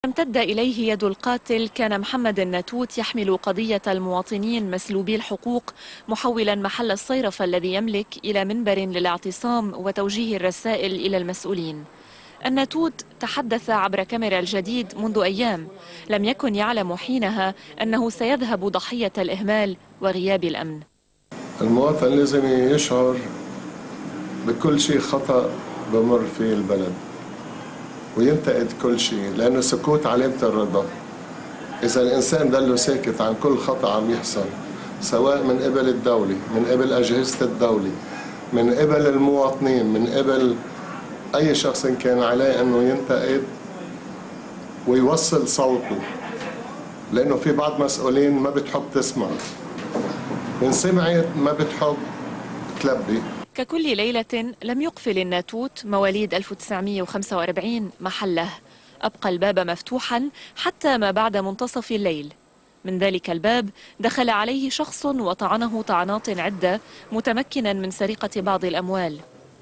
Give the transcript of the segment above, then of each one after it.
امتد إليه يد القاتل كان محمد الناتوت يحمل قضية المواطنين مسلوبي الحقوق، محولا محل الصيرفة الذي يملك إلى منبر للاعتصام وتوجيه الرسائل إلى المسؤولين. الناتوت تحدث عبر كاميرا الجديد منذ أيام، لم يكن يعلم حينها أنه سيذهب ضحية الإهمال وغياب الأمن. المواطن لازم يشعر بكل شيء خطأ بمر فيه البلد وينتقد كل شيء، لأنه سكوت علامة الرضا. إذا الإنسان ضله ساكت عن كل خطأ عم يحصل، سواء من قبل الدولة، من قبل أجهزة الدولة، من قبل المواطنين، من قبل أي شخص كان عليه أنه ينتقد ويوصل صوته، لأنه في بعض مسؤولين ما بتحب تسمع، من سمعت ما بتحب تلبي. ككل ليلة لم يقفل الناتوت مواليد 1945 محله، أبقى الباب مفتوحا حتى ما بعد منتصف الليل. من ذلك الباب دخل عليه شخص وطعنه طعنات عدة متمكنا من سرقة بعض الأموال،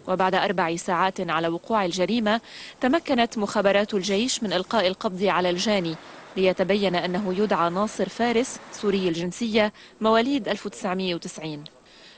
وبعد 4 ساعات على وقوع الجريمة تمكنت مخابرات الجيش من إلقاء القبض على الجاني، ليتبين أنه يدعى ناصر فارس سوري الجنسية مواليد 1990.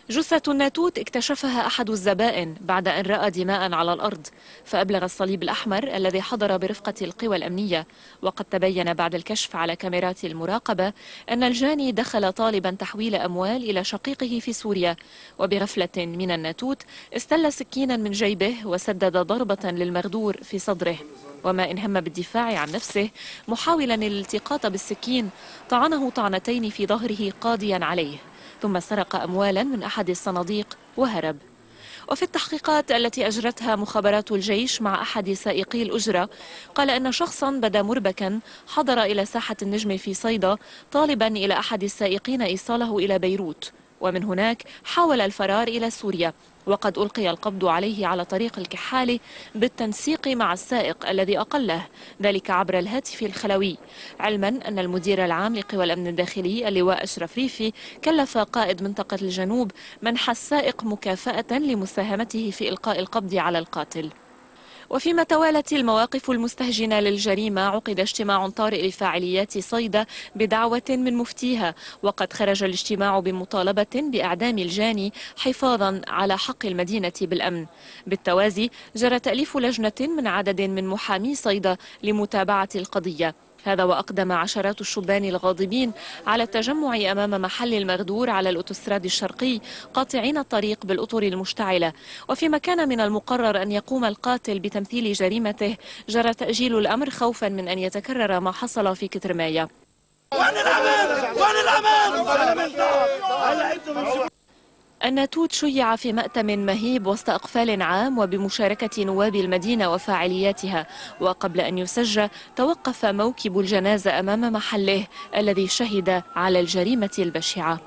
جثة الناتوت اكتشفها أحد الزبائن بعد أن رأى دماء على الأرض، فأبلغ الصليب الأحمر الذي حضر برفقة القوى الأمنية. وقد تبين بعد الكشف على كاميرات المراقبة أن الجاني دخل طالبا تحويل أموال إلى شقيقه في سوريا، وبغفلة من الناتوت استل سكينا من جيبه وسدد ضربة للمغدور في صدره، وما إن هم بالدفاع عن نفسه محاولا الالتقاط بالسكين طعنه طعنتين في ظهره قاضيا عليه، ثم سرق أموالا من أحد الصناديق وهرب. وفي التحقيقات التي أجرتها مخابرات الجيش مع أحد سائقي الأجرة، قال أن شخصا بدا مربكا حضر إلى ساحة النجم في صيدا طالبا إلى أحد السائقين إيصاله إلى بيروت، ومن هناك حاول الفرار إلى سوريا، وقد ألقي القبض عليه على طريق الكحالي بالتنسيق مع السائق الذي أقله، ذلك عبر الهاتف الخلوي، علما أن المدير العام لقوى الأمن الداخلي اللواء أشرف ريفي كلف قائد منطقة الجنوب منح السائق مكافأة لمساهمته في إلقاء القبض على القاتل. وفيما توالت المواقف المستهجنة للجريمة، عقد اجتماع طارئ لفاعليات صيدا بدعوة من مفتيها، وقد خرج الاجتماع بمطالبة بإعدام الجاني حفاظا على حق المدينة بالأمن. بالتوازي جرى تأليف لجنة من عدد من محامي صيدا لمتابعة القضية. هذا وأقدم عشرات الشبان الغاضبين على التجمع أمام محل المغدور على الأوتوستراد الشرقي، قاطعين الطريق بالأطر المشتعلة. وفيما كان من المقرر أن يقوم القاتل بتمثيل جريمته، جرى تأجيل الأمر خوفا من أن يتكرر ما حصل في كترماية. الناتوت شيع في مأتم مهيب وسط أقفال عام وبمشاركة نواب المدينة وفاعلياتها، وقبل أن يسجى توقف موكب الجنازة أمام محله الذي شهد على الجريمة البشعة.